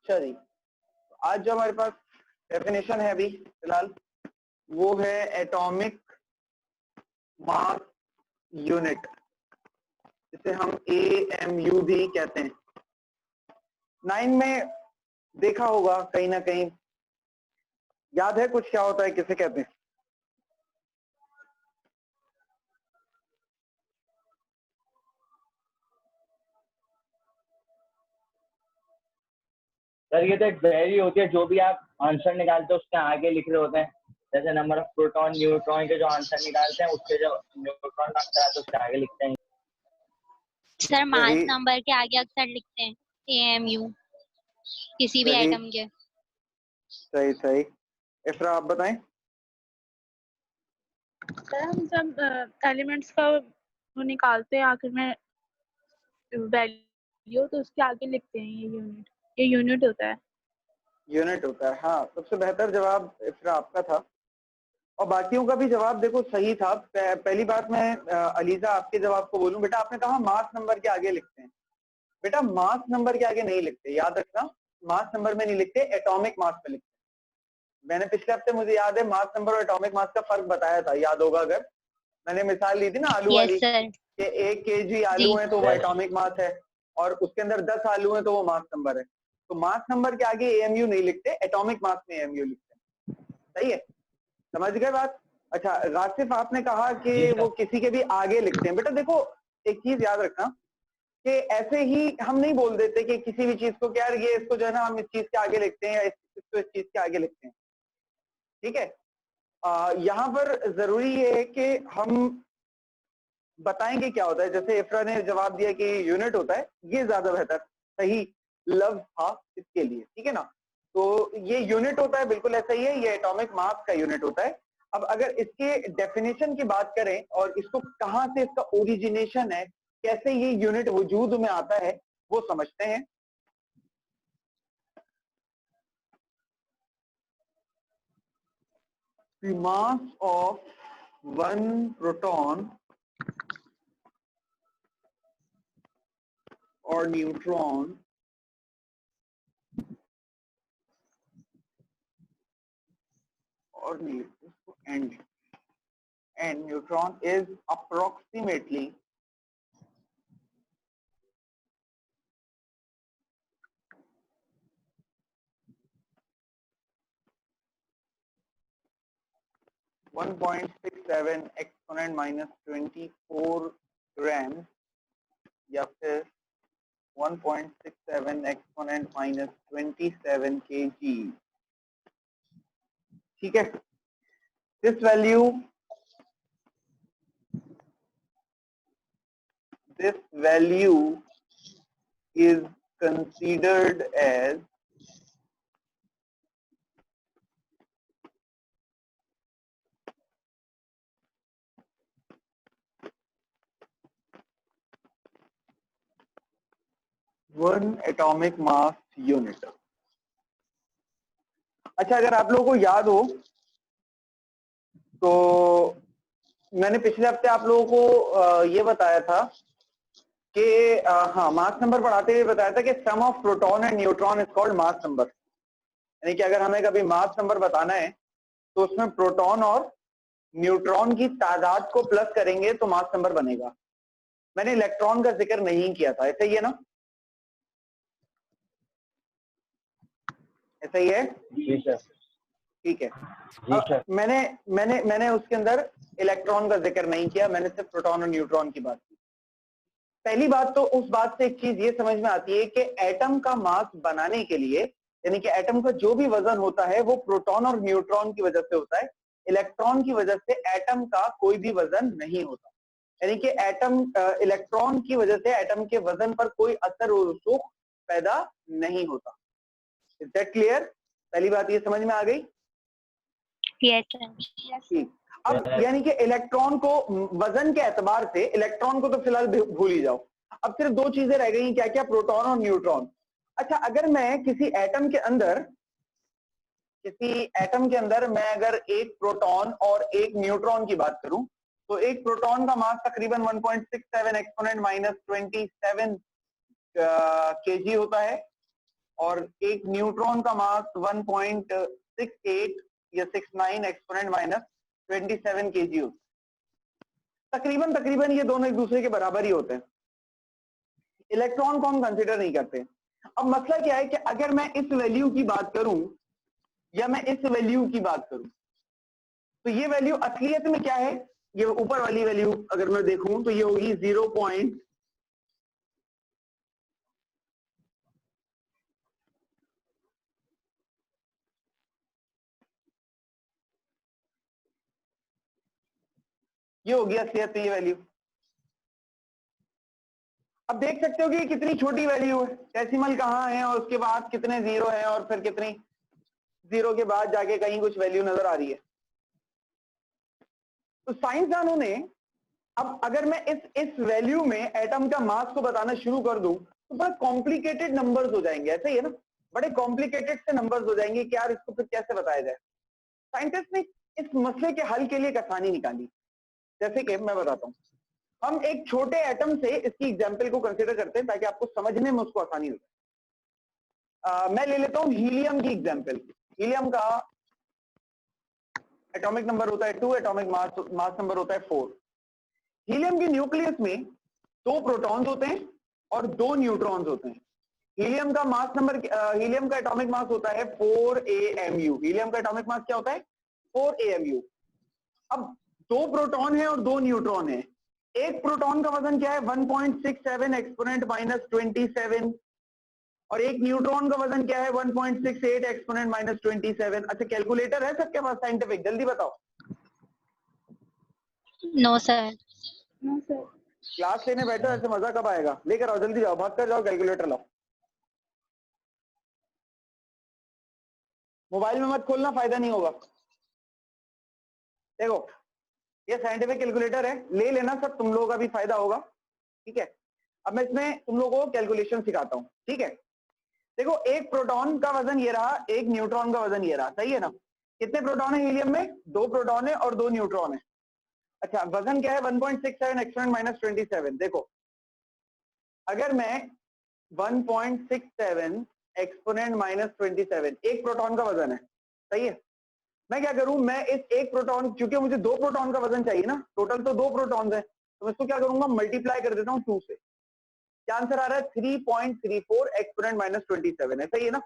अच्छा जी, आज जो हमारे पास डेफिनेशन है अभी फिलहाल वो है एटॉमिक मास यूनिट, जिसे हम AMU भी कहते हैं। 9 में देखा होगा कहीं ना कहीं, याद है कुछ क्या होता है, किसे कहते हैं? सर ये तो एक वैल्यू होती है, जो भी आप आंसर निकालते हो उसके आगे लिख रहे होते हैं। जैसे नंबर ऑफ प्रोटॉन न्यूट्रॉन के जो आंसर निकालते हैं उसके जो न्यूट्रॉन का आंसर आता है उसके आगे लिखते हैं। सर मास नंबर के आगे अक्सर लिखते हैं AMU किसी भी एटम के। सही सही। इफ्रा आप बताएं। सर हम जब एलिमेंट्स का वो निकालते हैं आखिर में वैल्यू, तो उसके आगे लिखते हैं ये यूनिट होता है। यूनिट होता है, हाँ। सबसे बेहतर जवाब इफ्रा आपका था, और बाकियों का भी जवाब देखो सही था। पहली बात मैं अलीजा आपके जवाब को बोलूं, बेटा आपने कहा मास नंबर के आगे लिखते हैं। बेटा मास नंबर के आगे नहीं लिखते, याद रखना, मास नंबर में नहीं लिखते, एटॉमिक मास पे लिखते। मैंने पिछले हफ्ते, मुझे याद है, मास नंबर और एटॉमिक मास का फर्क बताया था, याद होगा अगर। मैंने मिसाल ली थी ना आलू वाली, कि 1 kg आलू है तो वो एटॉमिक मास है, और उसके अंदर 10 आलू है तो वो मास नंबर है। तो मास नंबर के आगे AMU नहीं लिखते, एटॉमिक मास में AMU लिखते हैं। सही है, समझ गए बात? अच्छा रासिफ, आपने कहा कि वो किसी के भी आगे लिखते हैं। बेटा देखो एक चीज याद रखना कि ऐसे ही हम नहीं बोल देते कि किसी भी चीज को, क्या यार ये इसको जो है ना हम इस चीज के आगे लिखते हैं या इसको इस चीज के आगे लिखते हैं। ठीक है, यहाँ पर जरूरी है कि हम बताएंगे क्या होता है। जैसे इफ्रा ने जवाब दिया कि यूनिट होता है, ये ज्यादा बेहतर सही लफ्ज था इसके लिए, ठीक है ना। तो ये यूनिट होता है, बिल्कुल ऐसा ही है, ये एटॉमिक मास का यूनिट होता है। अब अगर इसके डेफिनेशन की बात करें और इसको कहां से इसका ओरिजिनेशन है, कैसे ये यूनिट वजूद में आता है, वो समझते हैं। The mass of one proton or neutron and neutron is approximately 1.67 exponent minus 24 grams या फिर 1.67 exponent minus 27 kg। ठीक है, this value is considered as one atomic mass unit। अच्छा अगर आप लोगों को याद हो तो मैंने पिछले हफ्ते आप लोगों को ये बताया था कि हाँ, मास नंबर पढ़ाते हुए बताया था कि sum of proton and neutron is called mass number. यानी कि अगर हमें कभी मास नंबर बताना है तो उसमें प्रोटॉन और न्यूट्रॉन की तादाद को प्लस करेंगे तो मास नंबर बनेगा। मैंने इलेक्ट्रॉन का जिक्र नहीं किया था, ऐसा ही है ना? ऐसा ही है जी सर। ठीक है। मैंने उसके अंदर इलेक्ट्रॉन का जिक्र नहीं किया, मैंने सिर्फ प्रोटॉन और न्यूट्रॉन की बात की। पहली बात तो उस बात से एक चीज ये समझ में आती है कि एटम का मास बनाने के लिए, यानी कि एटम का जो भी वजन होता है वो प्रोटॉन और न्यूट्रॉन की वजह से होता है, इलेक्ट्रॉन की वजह से एटम का कोई भी वजन नहीं होता। यानी कि एटम इलेक्ट्रॉन की वजह से एटम के वजन पर कोई असर और रसूख पैदा नहीं होता। Is that clear? पहली बात ये समझ में आ गई? ठीक। अब यानी कि इलेक्ट्रॉन को वजन के एतबार से, इलेक्ट्रॉन को तो फिलहाल भूल ही जाओ, अब सिर्फ दो चीजें रह गई, क्या क्या? प्रोटॉन और न्यूट्रॉन। अच्छा अगर मैं किसी एटम के अंदर मैं अगर एक प्रोटॉन और एक न्यूट्रॉन की बात करूं तो एक प्रोटॉन का मास तकरीबन 1.67 एक्सपोनेंट माइनस 27 kg होता है, और एक न्यूट्रॉन का मास 1.68 या 69 एक्सपोनेंट माइनस 27 kg होता है। तकरीबन ये दोनों एक दूसरे के बराबर ही होते हैं। इलेक्ट्रॉन को हम कंसिडर नहीं करते। अब मसला क्या है कि अगर मैं इस वैल्यू की बात करूं या मैं इस वैल्यू की बात करूं, तो ये वैल्यू असलियत में क्या है? ये ऊपर वाली वैल्यू अगर मैं देखूं तो ये होगी 0. ये होगी असलियत में ये वैल्यू। अब देख सकते हो कि कितनी छोटी वैल्यू है, डेसिमल कहाँ है और उसके बाद कितने जीरो है और फिर कितनी जीरो के बाद जाके कहीं कुछ वैल्यू नजर आ रही है। तो साइंसदानों ने अब अगर मैं इस वैल्यू में एटम का मास को बताना शुरू कर दूं तो बड़ा कॉम्प्लिकेटेड नंबर्स हो जाएंगे, ऐसे ही है ना, बड़े कॉम्प्लिकेटेड से नंबर्स हो जाएंगे कि यार इसको फिर कैसे बताया जाए। साइंटिस्ट ने इस मसले के हल के लिए एक आसानी निकाली। जैसे कि मैं बताता हूँ, हम एक छोटे एटम से इसकी एग्जाम्पल को कंसिडर करते हैं ताकि आपको समझने में उसको आसानी हो जाए। मैं ले लेता हूँ हीलियम की एग्जाम्पल। हीलियम का एटॉमिक नंबर होता है 2, एटॉमिक मास नंबर होता है 4। हीलियम के न्यूक्लियस में 2 प्रोटॉन्स होते हैं और 2 न्यूट्रॉन्स होते हैं। हीलियम का मास नंबर, हीलियम का एटॉमिक मास होता है 4 AMU। हीलियम का एटॉमिक मास क्या होता है? 4 AMU। अब 2 प्रोटॉन है और 2 न्यूट्रॉन है। एक प्रोटॉन का वजन क्या है? 1.67 एक्सपोनेंट माइनस 27 और एक न्यूट्रॉन का वजन क्या है? 1.68 एक्सपोनेंट माइनस 27। अच्छा, कैलकुलेटर है सबके पास साइंटिफिक? जल्दी बताओ। No sir. No sir. Class लेने बैठो, ऐसे मजा कब आएगा? लेकर आओ, जल्दी जाओ, भाग कर जाओ, कैलकुलेटर लाओ। मोबाइल में मत खोलना, फायदा नहीं होगा। देखो ये साइंटिफिक कैलकुलेटर है, ले लेना, सब तुम लोगों का भी फायदा होगा, ठीक है। अब मैं इसमें तुम लोगों को कैलकुलेशन सिखाता हूँ, ठीक है। देखो एक प्रोटॉन का वजन ये रहा, एक न्यूट्रॉन का वजन ये रहा, सही है ना। कितने प्रोटॉन है हीलियम में? 2 प्रोटॉन है और 2 न्यूट्रॉन है। अच्छा, वजन क्या है? 1.67 एक्सपोनेंट माइनस 27। देखो अगर मैं 1.67 एक्सपोनेंट माइनस 27 एक प्रोटॉन का वजन है, सही है। मैं क्या करूं, मैं इस एक प्रोटॉन, क्योंकि मुझे 2 प्रोटॉन का वजन चाहिए ना, टोटल तो 2 प्रोटॉन्स है, तो मैं इसको क्या करूंगा, मल्टीप्लाई कर देता हूं 2 से। क्या आंसर आ रहा है? 3.34 एक्सपोनेंट माइनस 27 है, सही है ना।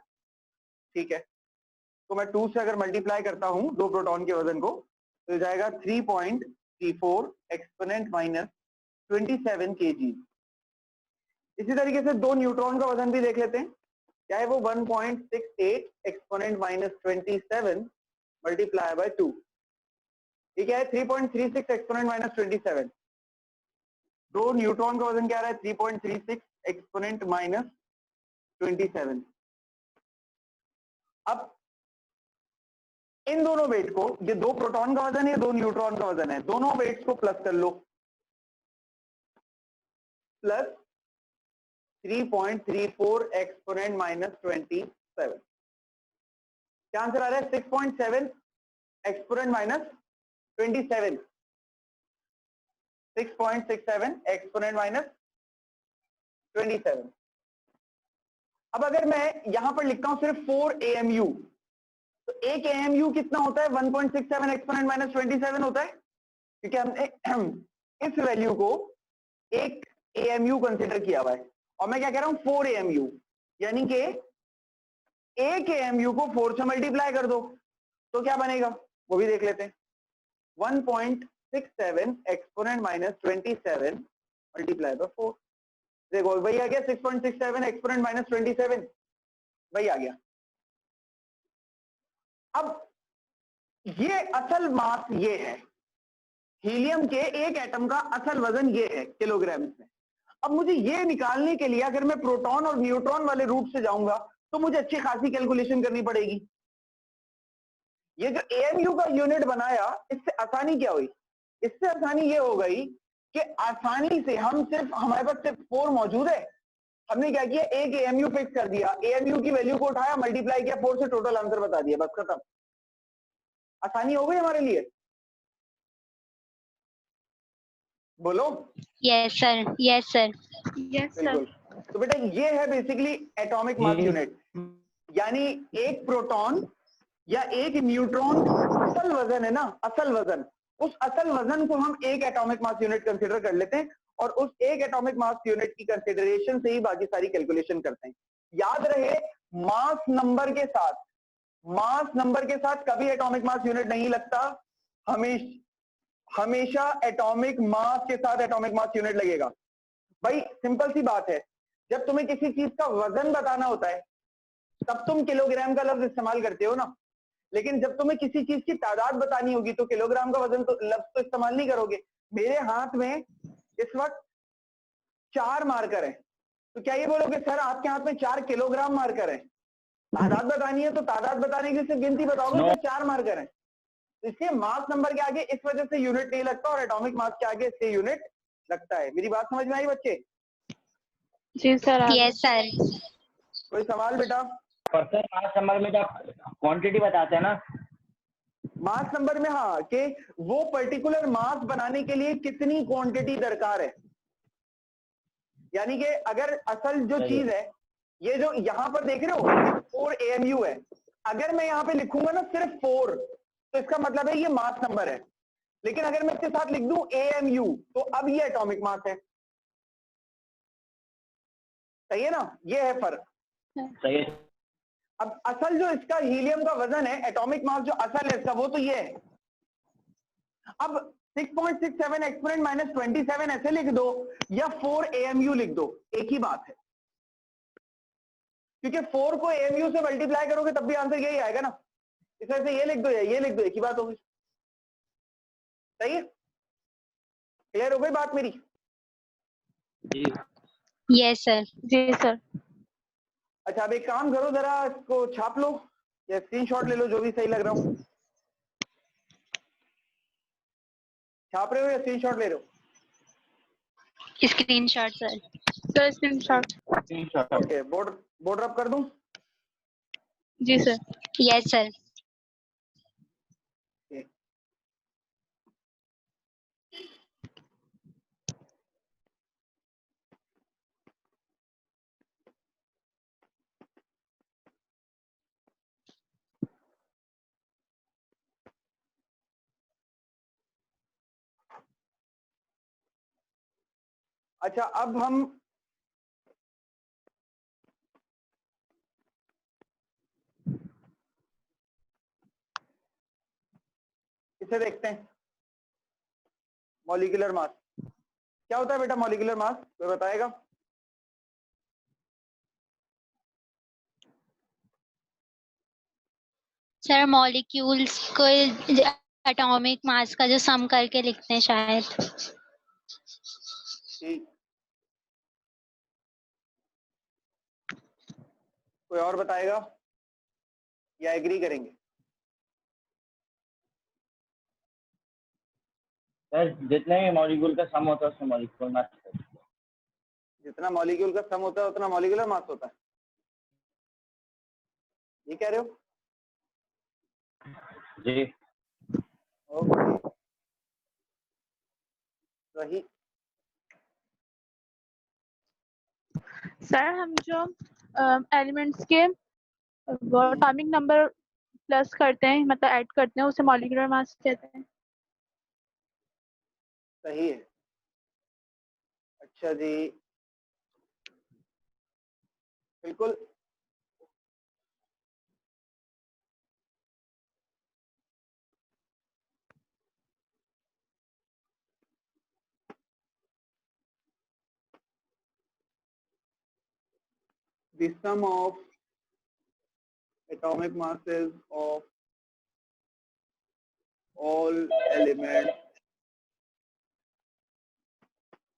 ठीक है, तो मैं 2 से अगर मल्टीप्लाई करता हूं 2 प्रोटॉन के वजन को तो जाएगा 3.34 एक्सपोनेंट माइनस 27 kg। इसी तरीके से 2 न्यूट्रॉन का वजन भी देख लेते हैं, क्या है वो? 1.68 एक्सपोनेंट माइनस 27 मल्टीप्लाई बाय 2। ये क्या है? 3.36 एक्सपोनेंट माइनस 27। 2 न्यूट्रॉन का वजन क्या आ रहा है? 3.36 एक्सपोनेंट माइनस 27। अब इन दोनों वेट को, ये 2 प्रोटॉन का वजन है, 2 न्यूट्रॉन का वजन है, दोनों वेट्स को प्लस कर लो, प्लस 3.34 एक्सपोनेंट माइनस 27। क्या आंसर आ रहा है? 6.7 एक्सपोनेंट माइनस 27। 6.67 exponent minus 27। अब अगर मैं यहां पर लिखता हूं सिर्फ 4 AMU, तो एक AMU कितना होता है? 1.67 एक्सपोनेंट माइनस 27 होता है, क्योंकि हमने इस वैल्यू को एक AMU कंसिडर किया हुआ है। और मैं क्या कह रहा हूं? 4 AMU, यानी कि एक AMU को 4 से मल्टीप्लाई कर दो तो क्या बनेगा वो भी देख लेते हैं। 1.67 एक्सपोनेंट माइनस 27 मल्टीप्लाई बाय 4। देखो वही आ गया, 6.67 एक्सपोनेंट माइनस 27, वही आ गया। अब ये असल मास ये है, हीलियम के एक एटम का असल वजन ये है किलोग्राम में। अब मुझे ये निकालने के लिए अगर मैं प्रोटॉन और न्यूट्रॉन वाले रूट से जाऊंगा तो मुझे अच्छी खासी कैलकुलेशन करनी पड़ेगी। ये जो AMU का यूनिट बनाया, इससे आसानी क्या हुई? इससे आसानी ये हो गई कि आसानी से हम सिर्फ, हमारे पास सिर्फ 4 मौजूद है, हमने क्या किया, एक AMU फिक्स कर दिया, AMU की वैल्यू को उठाया, मल्टीप्लाई किया 4 से, टोटल आंसर बता दिया, बस खत्म। आसानी हो गई हमारे लिए, बोलो। Yes sir, yes sir. Yes sir. बिल्कुल, तो बेटा ये है बेसिकली एटॉमिक मास यूनिट, यानी एक प्रोटॉन या एक न्यूट्रॉन असल वजन है ना, असल वजन, उस असल वजन को हम एक एटॉमिक मास यूनिट कंसीडर कर लेते हैं और उस एक एटॉमिक मास यूनिट की कंसीडरेशन से ही बाकी सारी कैलकुलेशन करते हैं। याद रहे मास नंबर के साथ, मास नंबर के साथ कभी एटॉमिक मास यूनिट नहीं लगता, हमेशा एटॉमिक मास के साथ एटॉमिक मास यूनिट लगेगा। भाई सिंपल सी बात है, जब तुम्हें किसी चीज का वजन बताना होता है तब तुम किलोग्राम का लफ्ज इस्तेमाल करते हो ना, लेकिन जब तुम्हें किसी चीज की तादाद बतानी होगी तो किलोग्राम का वजन तो लफ्ज तो इस्तेमाल नहीं करोगे। मेरे हाथ में इस वक्त 4 मार्कर है, तो क्या ये बोलोगे सर आपके हाथ में 4 किलोग्राम मार्कर है? तादाद बतानी है तो तादाद बताने की सिर्फ गिनती बताओगे, No. तो 4 मार्कर है। इसलिए मास नंबर के आगे इस वजह से यूनिट नहीं लगता और एटॉमिक मास के आगे इससे यूनिट लगता है। मेरी बात समझ में आई बच्चे? जी सर। Yes sir. कोई सवाल बेटा? पर सर मास नंबर में जब क्वांटिटी बताते हैं ना, मास नंबर में हाँ, कि वो पर्टिकुलर मास बनाने के लिए कितनी क्वांटिटी दरकार है, यानी कि अगर असल जो सही चीज है, ये जो यहां पर देख रहे हो 4 AMU है, अगर मैं यहां पे लिखूंगा ना सिर्फ 4 तो इसका मतलब है ये मास नंबर है, लेकिन अगर मैं इसके साथ लिख दूं AMU तो अब ये एटॉमिक मास है। सही है ना, ये है फर्क। सही है। अब असल जो इसका हीलियम का वजन है, एटॉमिक मास जो असल है इसका, वो तो ये है। अब 6.67 एक्सपोनेंट -27 ऐसे लिख दो या 4 AMU लिख दो, एक ही बात है, क्योंकि 4 को AMU से मल्टीप्लाई करोगे तब भी आंसर यही आएगा ना। इस वजह से ये लिख दो या ये लिख दो, एक ही बात होगी। सही है, क्लियर हो गई बात मेरी? जी यस सर। जी सर। अच्छा अब एक काम करो, जरा इसको छाप लो या स्क्रीनशॉट ले लो, जो भी सही लग रहा हो। छाप रहे हो या स्क्रीनशॉट ले रहे हो? Screenshot sir. Sir screenshot. Okay, board रब कर दूं? जी सर। Yes sir. अच्छा अब हम इसे देखते हैं, मॉलिक्यूलर मास। क्या होता है बेटा मॉलिक्यूलर मास, कोई बताएगा? सर मॉलिक्यूल्स को एटॉमिक मास का जो सम करके लिखते हैं शायद। ठीक, कोई और बताएगा या एग्री करेंगे? सर जितने भी मॉलिक्यूल का सम होता है उसमें मॉलिक्यूल मास। जितना मॉलिक्यूल का सम होता है उतना मॉलिक्यूलर मास होता है, ये कह रहे हो? जी ओके, सही। सर हम जो एलिमेंट्स के वो एटॉमिक नंबर प्लस करते हैं, मतलब ऐड करते हैं, उसे मॉलिक्यूलर मास कहते हैं। सही है। अच्छा जी, बिल्कुल। The sum of atomic masses of all elements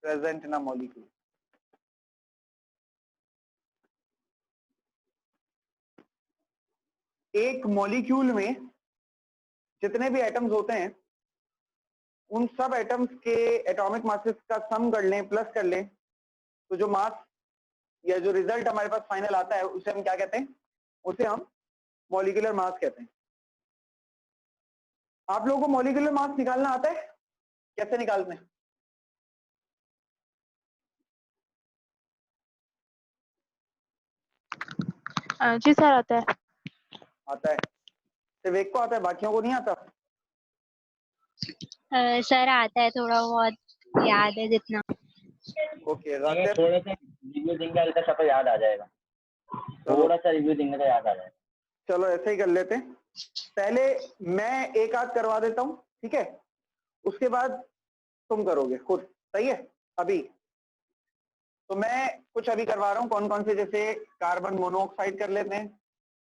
present in a molecule. एक मॉलिक्यूल में जितने भी एटम्स होते हैं उन सब एटम्स के एटॉमिक मासेस का सम कर लें, प्लस कर लें, तो जो मास या जो रिजल्ट हमारे पास फाइनल आता है उसे हम क्या कहते हैं? उसे हम मॉलिक्यूलर मास कहते हैं। आप लोगों को मॉलिक्यूलर मास निकालना आता है? कैसे निकालते हैं? जी सर आता है। आता है, सिर्फ एक को आता है, बाकियों को नहीं आता? सर आता है थोड़ा बहुत, याद है जितना। ओके, नहीं, गासिर? थोड़ा सा रिव्यू देंगे हल्का सा तो याद आ जाएगा। चलो थोड़ा सा रिव्यू देंगे तो याद आ जाएगा। चलो ऐसे ही कर लेते हैं, पहले मैं एक आध करवा देता हूँ, ठीक है, उसके बाद तुम करोगे खुद, सही है? अभी तो मैं कुछ अभी करवा रहा हूँ, कौन कौन से, जैसे कार्बन मोनोऑक्साइड कर लेते हैं,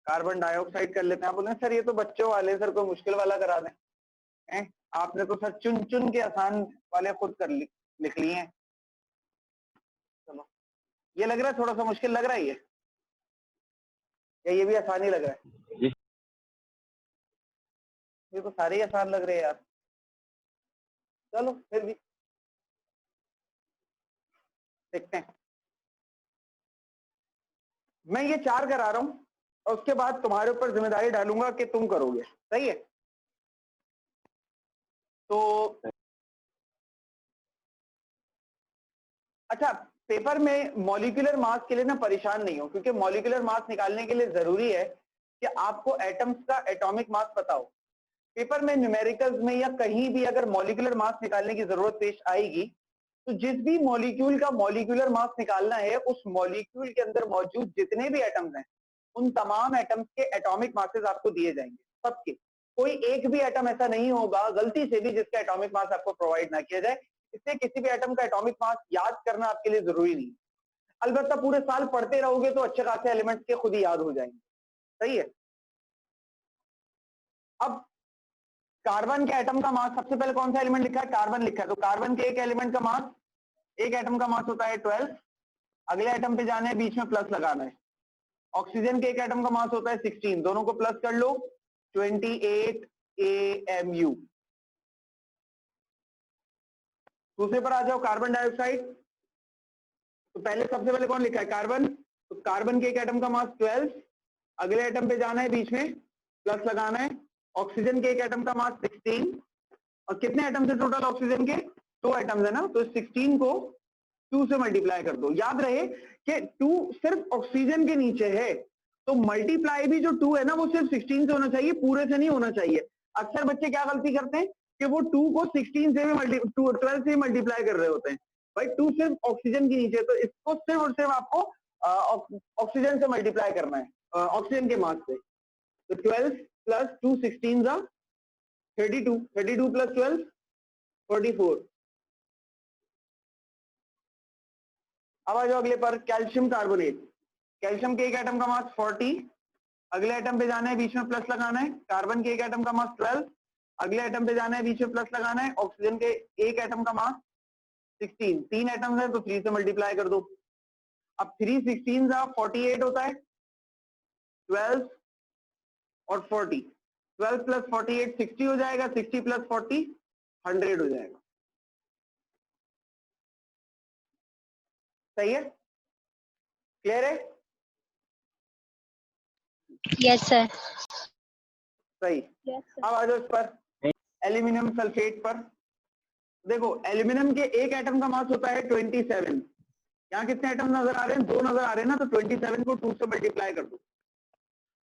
कार्बन डाइऑक्साइड कर लेते हैं। आप बोल रहे हैं सर ये तो बच्चों वाले, सर कोई मुश्किल वाला करा दें। हैं? आपने तो सर चुन चुन के आसान वाले खुद कर लिख लिए हैं। चलो, ये लग रहा है थोड़ा सा मुश्किल लग रहा है ये, या ये भी आसान ही लग रहा है? ये तो सारे ही आसान लग रहे हैं यार। चलो फिर भी देखते हैं। मैं ये 4 करा रहा हूँ और उसके बाद तुम्हारे ऊपर जिम्मेदारी डालूंगा कि तुम करोगे, सही है? तो अच्छा, पेपर में मॉलिक्यूलर मास के लिए ना परेशान नहीं हो, क्योंकि मॉलिक्यूलर मास निकालने के लिए जरूरी है कि आपको एटम्स का एटॉमिक मास पता हो। पेपर में न्यूमेरिकल्स में या कहीं भी अगर मॉलिक्यूलर मास निकालने की जरूरत पेश आएगी, तो जिस भी मॉलिक्यूल का मॉलिक्यूलर मास निकालना है, उस मॉलिक्यूल के अंदर मौजूद जितने भी एटम्स हैं, उन तमाम एटम्स के एटॉमिक मासेस आपको दिए जाएंगे, सबके। कोई एक भी एटम ऐसा नहीं होगा गलती से भी जिसका एटॉमिक मास आपको प्रोवाइड ना किया जाए। इससे किसी भी एटम का एटॉमिक मास याद करना आपके लिए जरूरी नहीं। अलबत्ता पूरे साल पढ़ते रहोगे तो अच्छे खासे एलिमेंट्स के खुद ही याद हो जाएंगे, सही है? अब कार्बन के एटम का मास, सबसे पहले कौन सा एलिमेंट लिखा है? कार्बन लिखा है, तो कार्बन के एक एलिमेंट का मास, एक एटम का मास होता है 12। अगले एटम पे जाना है, बीच में प्लस लगाना है। ऑक्सीजन के एक एटम का मास होता है 16, दोनों को प्लस कर लो, 28 AMU। दूसरे पर आ जाओ, कार्बन डाइऑक्साइड। तो पहले सबसे पहले कौन लिखा है? कार्बन। तो कार्बन के एक एटम का मास 12, अगले एटम पे जाना है, बीच में प्लस लगाना है। ऑक्सीजन के एक एटम का मास 16, और कितने एटम्स है टोटल ऑक्सीजन के? 2 एटम्स है ना, तो 16 को 2 से मल्टीप्लाई कर दो। याद रहे कि 2 सिर्फ ऑक्सीजन के नीचे है, तो मल्टीप्लाई भी जो 2 है ना, वो सिर्फ 16 से होना चाहिए, पूरे से नहीं होना चाहिए। अक्सर बच्चे क्या गलती करते हैं कि वो 2 को 16 से भी 12 से मल्टीप्लाई कर रहे होते हैं। भाई 2 सिर्फ ऑक्सीजन के नीचे है, तो इसको सिर्फ और सिर्फ आपको ऑक्सीजन से मल्टीप्लाई करना है, ऑक्सीजन के मास से। तो 12 प्लस 2 16 32, 32 प्लस 12 44। अब आ जाओ अगले पर, कैल्शियम कार्बोनेट। कैल्शियम के एक एटम का मास 40, अगले एटम पे जाना है, बीच में प्लस लगाना है। कार्बन के एक एटम का मास 12, अगले एटम पे जाना है, बीच में प्लस लगाना है। ऑक्सीजन के एक एटम का मास 16, 3 एटम्स है तो 3 से मल्टीप्लाई कर दो। अब 3 16 48 होता है, 12 और 40, 12 प्लस 48 60 हो जाएगा, 60 प्लस 40 100 हो जाएगा। सही है? क्लियर है? Yes sir. सही। Yes sir. अब आ जाओ इस पर, एल्यूमिनियम सल्फेट पर। देखो एल्यूमिनियम के एक एटम का मास होता है 27। यहाँ कितने एटम नजर आ रहे हैं? 2 नजर आ रहे हैं ना, तो 27 को 2 से मल्टीप्लाई कर दो।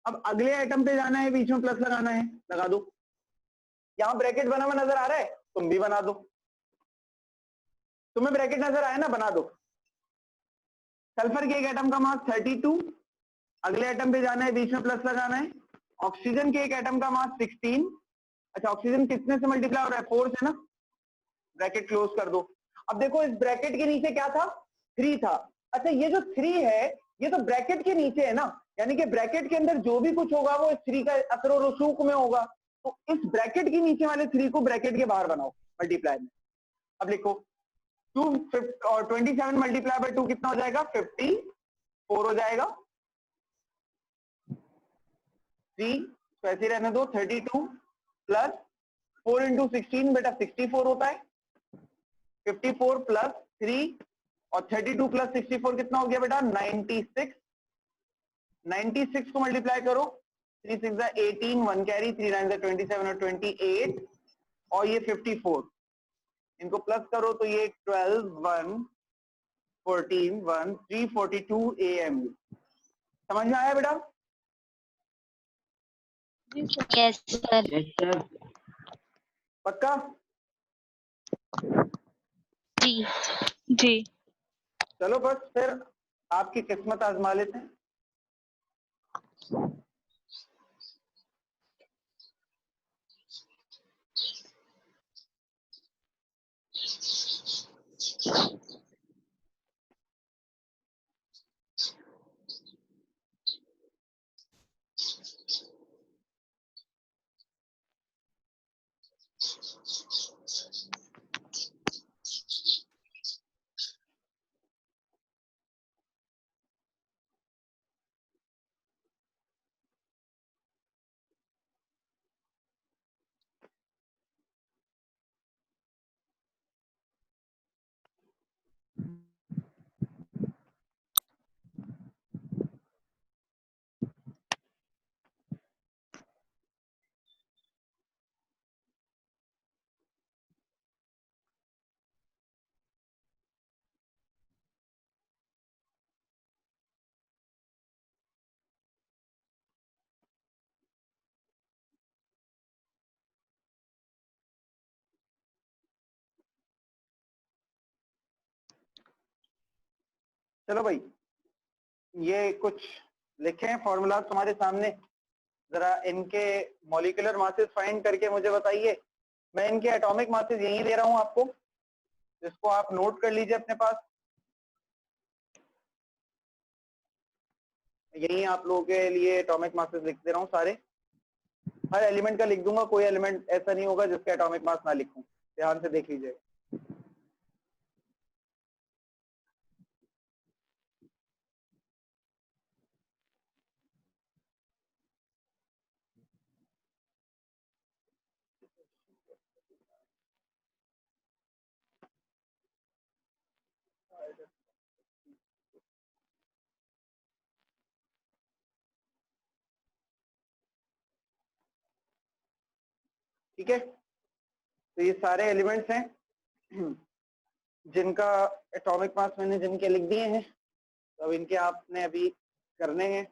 अब अगले एटम पे जाना है, बीच में प्लस लगाना है, लगा दो। यहाँ ब्रैकेट बना हुआ नजर आ रहा है, तुम भी बना दो। तुम्हें ब्रैकेट नजर आया ना, बना दो। सल्फर के एक एटम का मास 32, अगले एटम पे जाना है, बीच में प्लस लगाना है। ऑक्सीजन के एक एटम का मास 16। अच्छा, ऑक्सीजन कितने से मल्टीप्लाई हो रहा है? 4 से ना, ब्रैकेट क्लोज कर दो। अब देखो इस ब्रैकेट के नीचे क्या था? 3 था। अच्छा, ये जो 3 है ये तो ब्रैकेट के नीचे है ना, यानी कि ब्रैकेट के अंदर जो भी कुछ होगा वो इस 3 का असर और रसूख में होगा। तो इस ब्रैकेट के नीचे वाले 3 को ब्रैकेट के बाहर बनाओ मल्टीप्लाई में। अब लिखो 2 और 27 मल्टीप्लाई बाय 2 कितना हो जाएगा? 54 हो जाएगा। 3 तो ऐसे रहने दो, 32 प्लस 4 इंटू 16 बेटा 64 होता है। 54 प्लस 3 और 32 प्लस 64 कितना हो गया बेटा? 96। 96 को मल्टीप्लाई करो, 3 6 18, 1 कैरी, 3 9 27 और 28, और ये 54, इनको प्लस करो तो ये 12 1 14 1 342 AMU। समझ में आया बेटा? जी sir. Yes sir. Yes sir. पक्का? जी। जी। चलो बस फिर आपकी किस्मत आजमा लेते हैं। चलो भाई, ये कुछ लिखे हैं फॉर्मूला तुम्हारे सामने, जरा इनके मॉलिक्यूलर मासेस फाइंड करके मुझे बताइए। मैं इनके एटॉमिक मासेस यहीं दे रहा हूं आपको, जिसको आप नोट कर लीजिए अपने पास। यहीं आप लोगों के लिए एटॉमिक मासेस लिख दे रहा हूं सारे। हर एलिमेंट का लिख दूंगा, कोई एलिमेंट ऐसा नहीं होगा जिसका एटॉमिक मास ना लिखूं। ध्यान से देख लीजिए। ठीक है, तो ये सारे एलिमेंट्स हैं जिनका एटॉमिक मास मैंने जिनके लिख दिए हैं। तो अब इनके आपने अभी करने हैं।